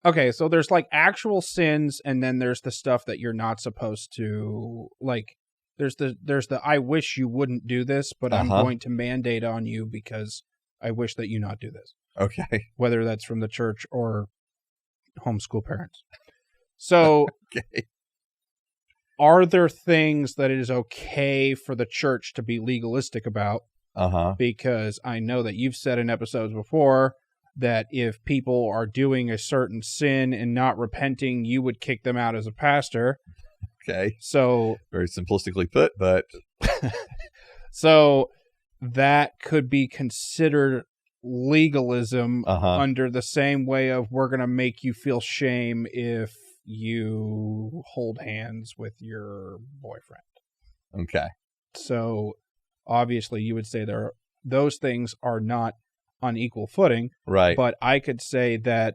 Okay, so there's like actual sins, and then there's the stuff that you're not supposed to, like, there's the I wish you wouldn't do this, but I'm going to mandate on you because I wish that you not do this. Okay. Whether that's from the church or homeschool parents. So Okay. Are there things that it is okay for the church to be legalistic about? Because I know that you've said in episodes before that if people are doing a certain sin and not repenting, you would kick them out as a pastor. Okay. So very simplistically put, but so that could be considered legalism under the same way of we're going to make you feel shame if you hold hands with your boyfriend. Okay. So obviously you would say those things are not on equal footing. Right. But I could say that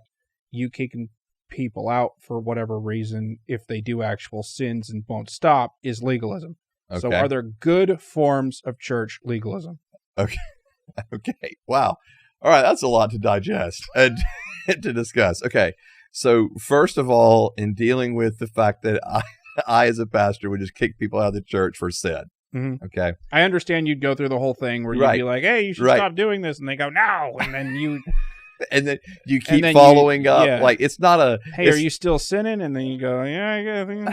you kicking people out for whatever reason, if they do actual sins and won't stop, is legalism. Okay. So are there good forms of church legalism? Okay. Okay. Wow. All right. That's a lot to digest and to discuss. Okay. So first of all, in dealing with the fact that I as a pastor would just kick people out of the church for sin. Mm-hmm. Okay. I understand you'd go through the whole thing where you'd be like, hey, you should stop doing this. And they go, no. And then you... and then you keep following up. Yeah. Like, it's not a... Hey, are you still sinning? And then you go, yeah, I think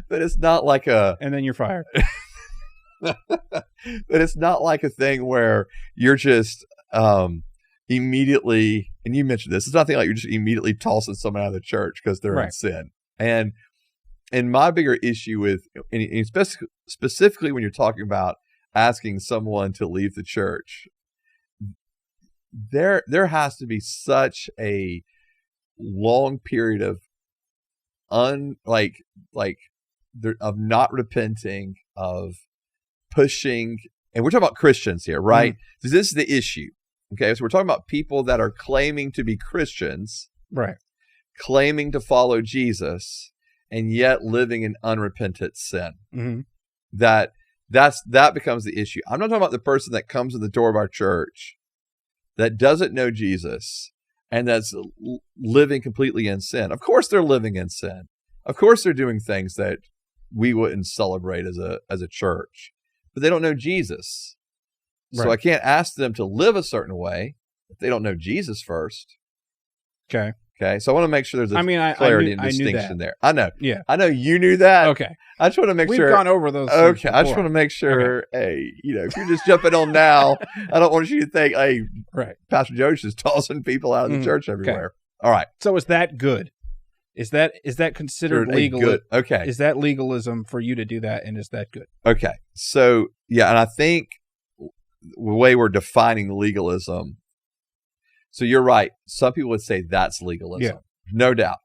but it's not like a... And then you're fired. But it's not like a thing where you're just immediately... And you mentioned this. It's nothing like you're just immediately tossing someone out of the church because they're in sin. And my bigger issue with... And specifically when you're talking about asking someone to leave the church... There has to be such a long period of of not repenting, of pushing, and we're talking about Christians here, right? So this is the issue. Okay, so we're talking about people that are claiming to be Christians, right? Claiming to follow Jesus, and yet living in unrepentant sin. Mm-hmm. That becomes the issue. I'm not talking about the person that comes to the door of our church that doesn't know Jesus and that's living completely in sin. Of course they're living in sin. Of course they're doing things that we wouldn't celebrate as a church. But they don't know Jesus. Right. So I can't ask them to live a certain way if they don't know Jesus first. Okay. Okay. So I want to make sure there's a clarity and distinction there. I know. Yeah. I know you knew that. Okay. I just want to make sure. We've gone over those. Okay. I just want to make sure, hey, if you're just jumping on now, I don't want you to think, hey, Pastor Joe's just tossing people out of the church everywhere. Okay. All right. So is that good? Is that considered legal? Okay. Is that legalism for you to do that? And is that good? Okay. So, yeah. And I think the way we're defining legalism, so you're right. Some people would say that's legalism. Yeah. No doubt.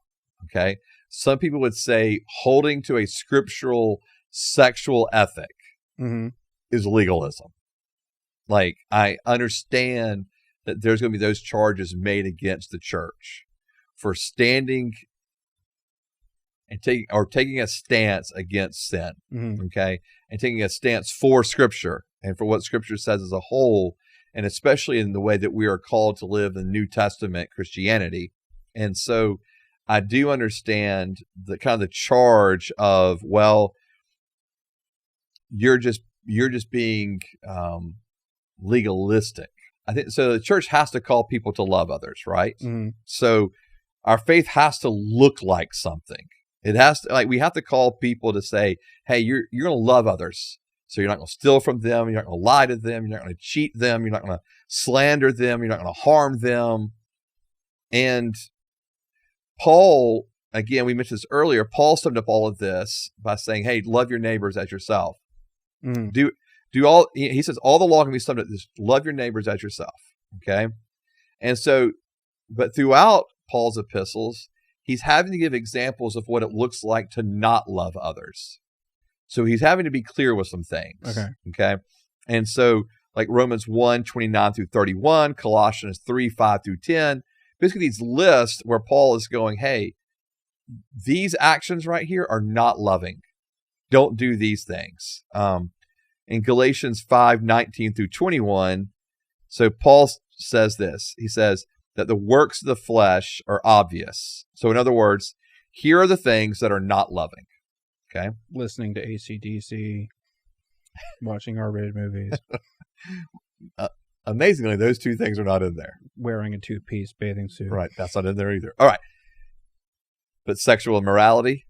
Okay. Some people would say holding to a scriptural sexual ethic is legalism. Like, I understand that there's going to be those charges made against the church for standing and taking a stance against sin. Okay. And taking a stance for Scripture and for what Scripture says as a whole, and especially in the way that we are called to live in New Testament Christianity. And so I do understand the kind of the charge of, well, you're just being legalistic. I think so. The church has to call people to love others, right? Mm-hmm. So our faith has to look like something. It has to, we have to call people to say, hey, you're going to love others. So you're not going to steal from them. You're not going to lie to them. You're not going to cheat them. You're not going to slander them. You're not going to harm them. And Paul, again, we mentioned this earlier, Paul summed up all of this by saying, hey, love your neighbors as yourself. Mm. He says, all the law can be summed up this: love your neighbors as yourself. Okay. And so, but throughout Paul's epistles, he's having to give examples of what it looks like to not love others. So he's having to be clear with some things. Okay. And so, like Romans 1:29 through 31, Colossians 3:5 through 10, basically these lists where Paul is going, hey, these actions right here are not loving. Don't do these things. In Galatians 5:19 through 21, so Paul says this. He says, that the works of the flesh are obvious. So in other words, here are the things that are not loving. Okay. Listening to AC/DC, watching R-rated movies. Amazingly, those two things are not in there. Wearing a two-piece bathing suit. Right. That's not in there either. All right. But sexual immorality,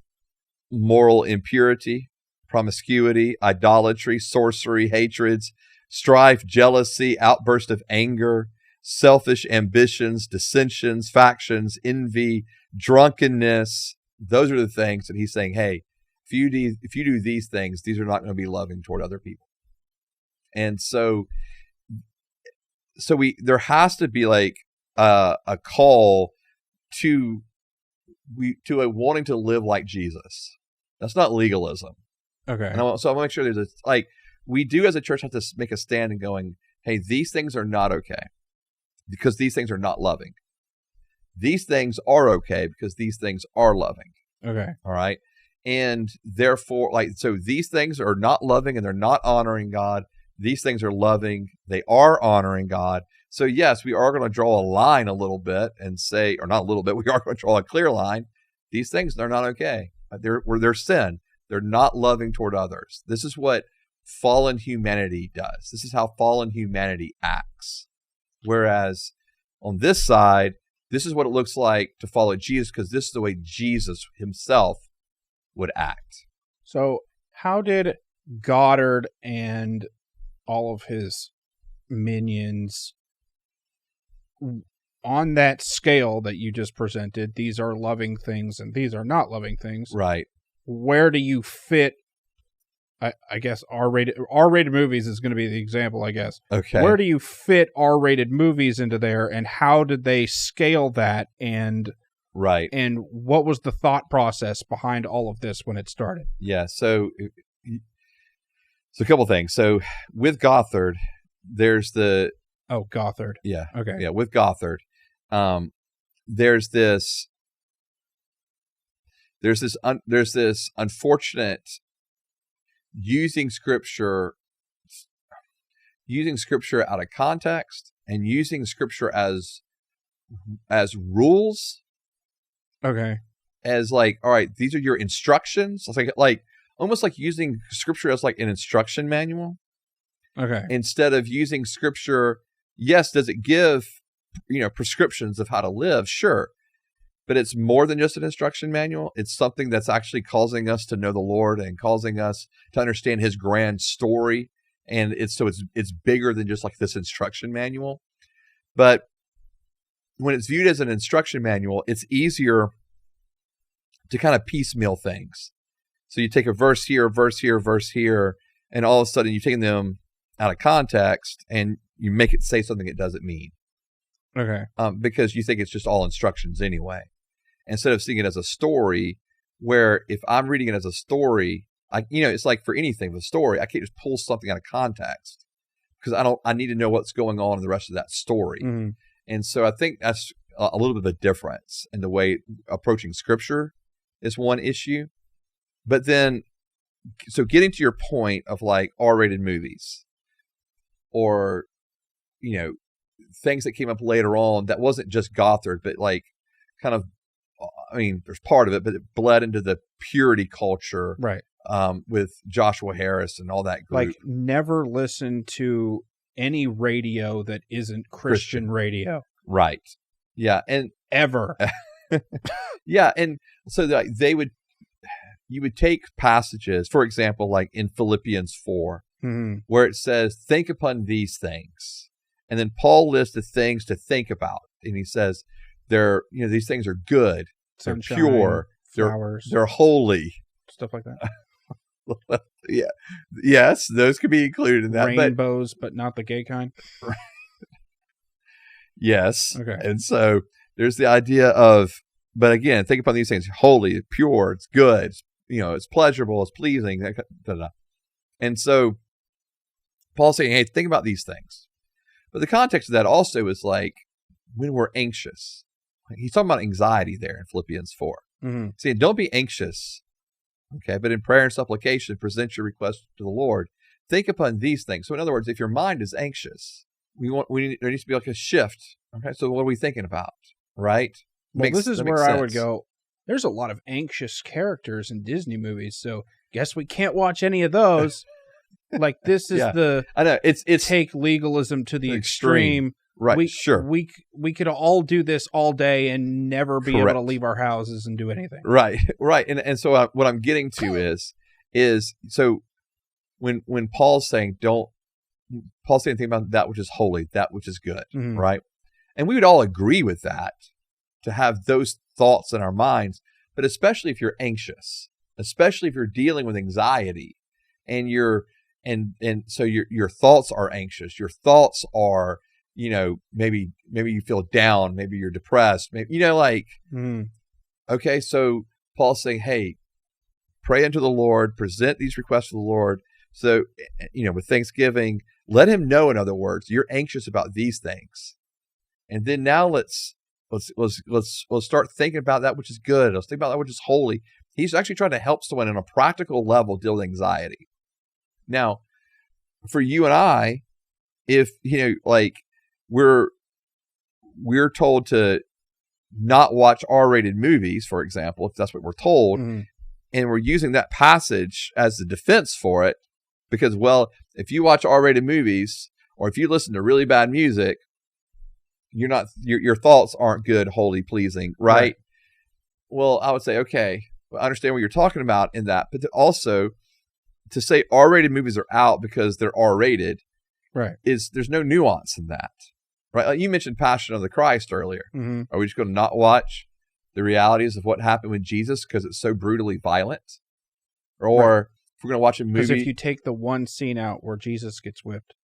moral impurity, promiscuity, idolatry, sorcery, hatreds, strife, jealousy, outburst of anger, selfish ambitions, dissensions, factions, envy, drunkenness. Those are the things that he's saying, hey, if you do these things, these are not going to be loving toward other people. And so there has to be like a call to a wanting to live like Jesus. That's not legalism. Okay. And I want to make sure there's we do as a church have to make a stand and going, hey, these things are not okay because these things are not loving. These things are okay because these things are loving. Okay. All right. And therefore, so these things are not loving and they're not honoring God. These things are loving. They are honoring God. So yes, we are going to draw a line a little bit and say, or not a little bit, we are going to draw a clear line. These things, they're not okay. They're sin. They're not loving toward others. This is what fallen humanity does. This is how fallen humanity acts. Whereas on this side, this is what it looks like to follow Jesus because this is the way Jesus himself would act. So how did Goddard and all of his minions on that scale that you just presented, these are loving things and these are not loving things. Right. Where do you fit? I guess R-rated movies is going to be the example, I guess. Okay. Where do you fit R-rated movies into there, and how did they scale that? And right. And what was the thought process behind all of this when it started? Yeah. So a couple things. So with Gothard, there's the Gothard. Yeah. Okay. Yeah. With Gothard, there's this unfortunate using scripture out of context and using scripture as rules. Okay. As like, all right, these are your instructions. It's like almost like using scripture as like an instruction manual. Okay. Instead of using scripture, yes, does it give, prescriptions of how to live? Sure. But it's more than just an instruction manual. It's something that's actually causing us to know the Lord and causing us to understand his grand story. And it's bigger than just like this instruction manual. But when it's viewed as an instruction manual, it's easier to kind of piecemeal things. So you take a verse here, verse here, verse here, and all of a sudden you're taking them out of context and you make it say something it doesn't mean. Okay. Because you think it's just all instructions anyway. Instead of seeing it as a story, where if I'm reading it as a story, it's like for anything with a story, I can't just pull something out of context because I need to know what's going on in the rest of that story. Mm-hmm. And so I think that's a little bit of a difference in the way approaching scripture is one issue. But then, so getting to your point of like R-rated movies or, things that came up later on that wasn't just Gothard, but like kind of, there's part of it, but it bled into the purity culture. Right. With Joshua Harris and all that group. Like never listen to any radio that isn't Christian radio. Right. Yeah. And ever. Yeah. And so you would take passages, for example, like in Philippians 4, mm-hmm. where it says, think upon these things. And then Paul lists the things to think about. And he says, these things are good. Sunshine, they're pure. Flowers. They're holy. Stuff like that. Yeah. Yes, those could be included in that. Rainbows, but not the gay kind. Yes. Okay. And so there's the idea of, but again, think upon these things: holy, pure, it's good, it's pleasurable, it's pleasing. And so Paul's saying, hey, think about these things. But the context of that also is like when we're anxious. He's talking about anxiety there in Philippians 4. Mm-hmm. Saying, don't be anxious. Okay, but in prayer and supplication, present your request to the Lord. Think upon these things. So in other words, if your mind is anxious, there needs to be like a shift, Okay, so what are we thinking about, right? Well, this is where I would go. There's a lot of anxious characters in Disney movies, so guess we can't watch any of those. Like, this is I know it's take legalism to the extreme. Right, We could all do this all day and never be able to leave our houses and do anything. Right. And so what I'm getting to is so when Paul's saying anything about that which is holy, that which is good, right? And we would all agree with that, to have those thoughts in our minds, but especially if you're anxious, especially if you're dealing with anxiety, and so your thoughts are anxious, your thoughts are, maybe you feel down, maybe you're depressed, maybe, okay, so Paul's saying, hey, pray unto the Lord, present these requests to the Lord. So, with thanksgiving, let him know, in other words, you're anxious about these things. And then now let's start thinking about that which is good. Let's think about that which is holy. He's actually trying to help someone on a practical level deal with anxiety. Now, for you and I, if, we're told to not watch R-rated movies, for example, if that's what we're told, and we're using that passage as the defense for it, because, well, if you watch R-rated movies, or if you listen to really bad music, your thoughts aren't good, holy, pleasing, right? Well, I would say, okay, I understand what you're talking about in that, but also to say R-rated movies are out because they're R-rated, there's no nuance in that, right? Like you mentioned Passion of the Christ earlier. Are we just going to not watch the realities of what happened with Jesus because it's so brutally violent? Or if we're going to watch a movie, because if you take the one scene out where Jesus gets whipped,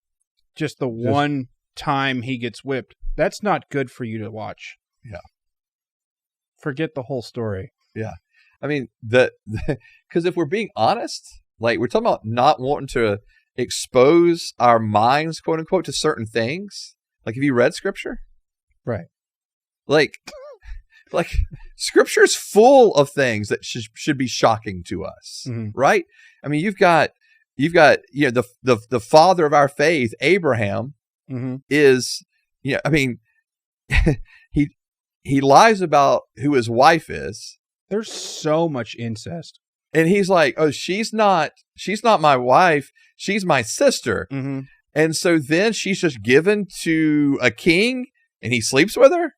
just the one time he gets whipped, that's not good for you to watch. Yeah. Forget the whole story. Yeah. I mean, because if we're being honest, like we're talking about not wanting to expose our minds, quote unquote, to certain things. Like, have you read scripture? Right. Like scripture's full of things that should be shocking to us. Right. I mean, you've got, the father of our faith, Abraham, is, I mean, he lies about who his wife is. There's so much incest. And he's like, oh, she's not my wife. She's my sister. And so then she's just given to a king and he sleeps with her.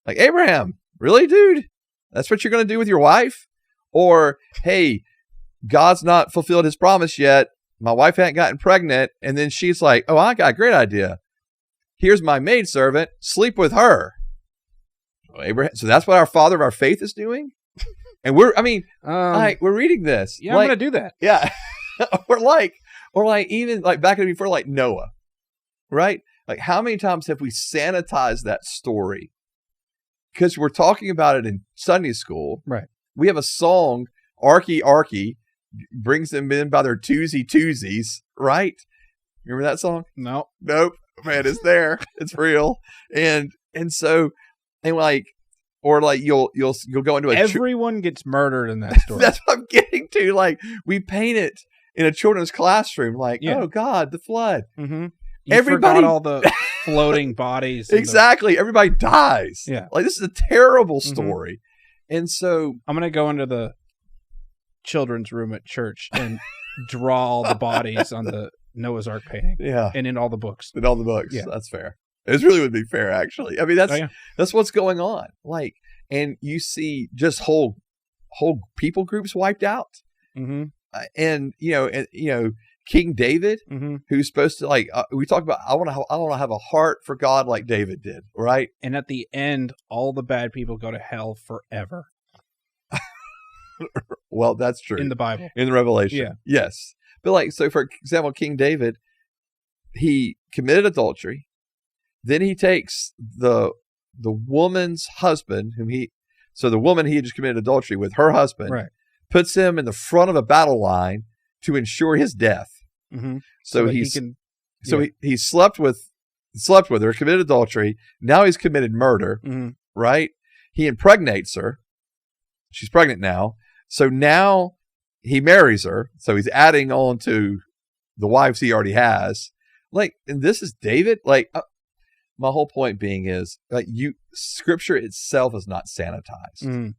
Like, Abraham, really, dude? That's what you're going to do with your wife? Or, hey, God's not fulfilled his promise yet. My wife hadn't gotten pregnant. And then she's like, oh, I got a great idea. Here's my maidservant. Sleep with her. Abraham. So that's what our father of our faith is doing? And we're reading this. Yeah, I'm going to do that. Yeah. or even back in before, like Noah, right? Like, how many times have we sanitized that story? Because we're talking about it in Sunday school. Right. We have a song, Arky, Arky, brings them in by their twosies, right? Remember that song? No. Nope. Man, it's there. It's real. And so, and you'll go into everyone gets murdered in that story. That's what I'm getting to. Like, we paint it in a children's classroom, like, oh God, the flood. Everybody forgot all the floating bodies. Exactly. Everybody dies. Yeah. Like, this is a terrible story. And so I'm going to go into the children's room at church and draw all the bodies on the Noah's Ark painting. Yeah. And in all the books. In all the books. Yeah. That's fair. It really would be fair, actually. I mean, that's what's going on. Like, and you see just whole people groups wiped out. And King David, who's supposed to we talk about, I want to have a heart for God like David did, right? And at the end, all the bad people go to hell forever. Well, that's true in the Bible, in the Revelation. Yeah. Yes, but so for example, King David, he committed adultery. Then he takes the woman's husband, the woman he had just committed adultery with, her husband, right, puts him in the front of a battle line to ensure his death. So he slept with her, committed adultery. Now he's committed murder, right? He impregnates her. She's pregnant now. So now he marries her. So he's adding on to the wives he already has. And this is David. my whole point being is like scripture itself is not sanitized. Mm.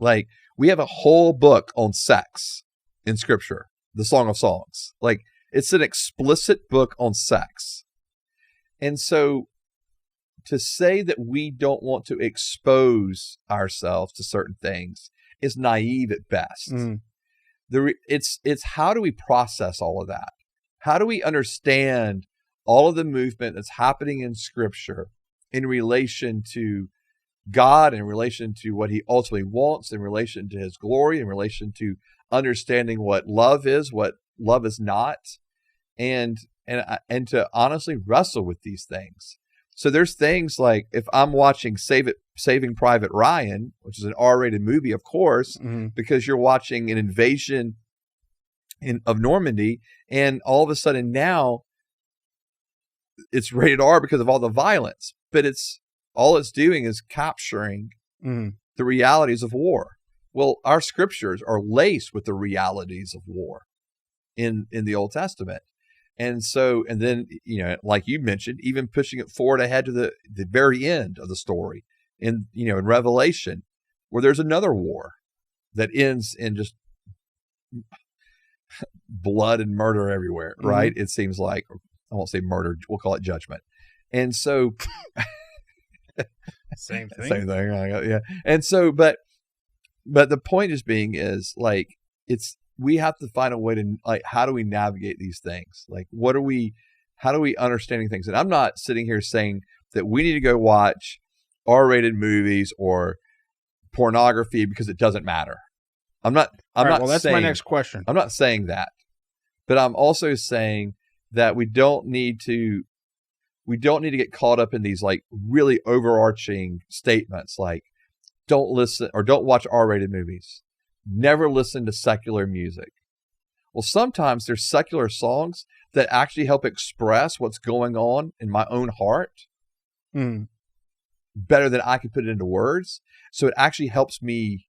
Like we have a whole book on sex in scripture, the Song of Songs. Like it's an explicit book on sex. And so to say that we don't want to expose ourselves to certain things is naive at best. Mm. It's how do we process all of that? How do we understand all of the movement that's happening in scripture in relation to God, in relation to what he ultimately wants, in relation to his glory, in relation to understanding what love is not, and to honestly wrestle with these things. So there's things like if I'm watching Saving Private Ryan, which is an R-rated movie, of course, mm-hmm. because you're watching an invasion of Normandy, and all of a sudden now it's rated R because of all the violence, but all it's doing is capturing mm-hmm. the realities of war. Well, our scriptures are laced with the realities of war in the Old Testament. And then, like you mentioned, even pushing it forward ahead to the very end of the story in Revelation, where there's another war that ends in just blood and murder everywhere, mm-hmm. right? It seems like, I won't say murder, we'll call it judgment. And so same thing. Yeah. And so, but the point is like, we have to find a way to, like, how do we navigate these things? Like, how do we understanding things? And I'm not sitting here saying that we need to go watch R-rated movies or pornography because it doesn't matter. Well, that's my next question. I'm not saying that, but I'm also saying that we don't need to get caught up in these like really overarching statements like don't listen or don't watch R-rated movies. Never listen to secular music. Well, sometimes there's secular songs that actually help express what's going on in my own heart better than I can put it into words. So it actually helps me,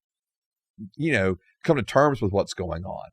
come to terms with what's going on.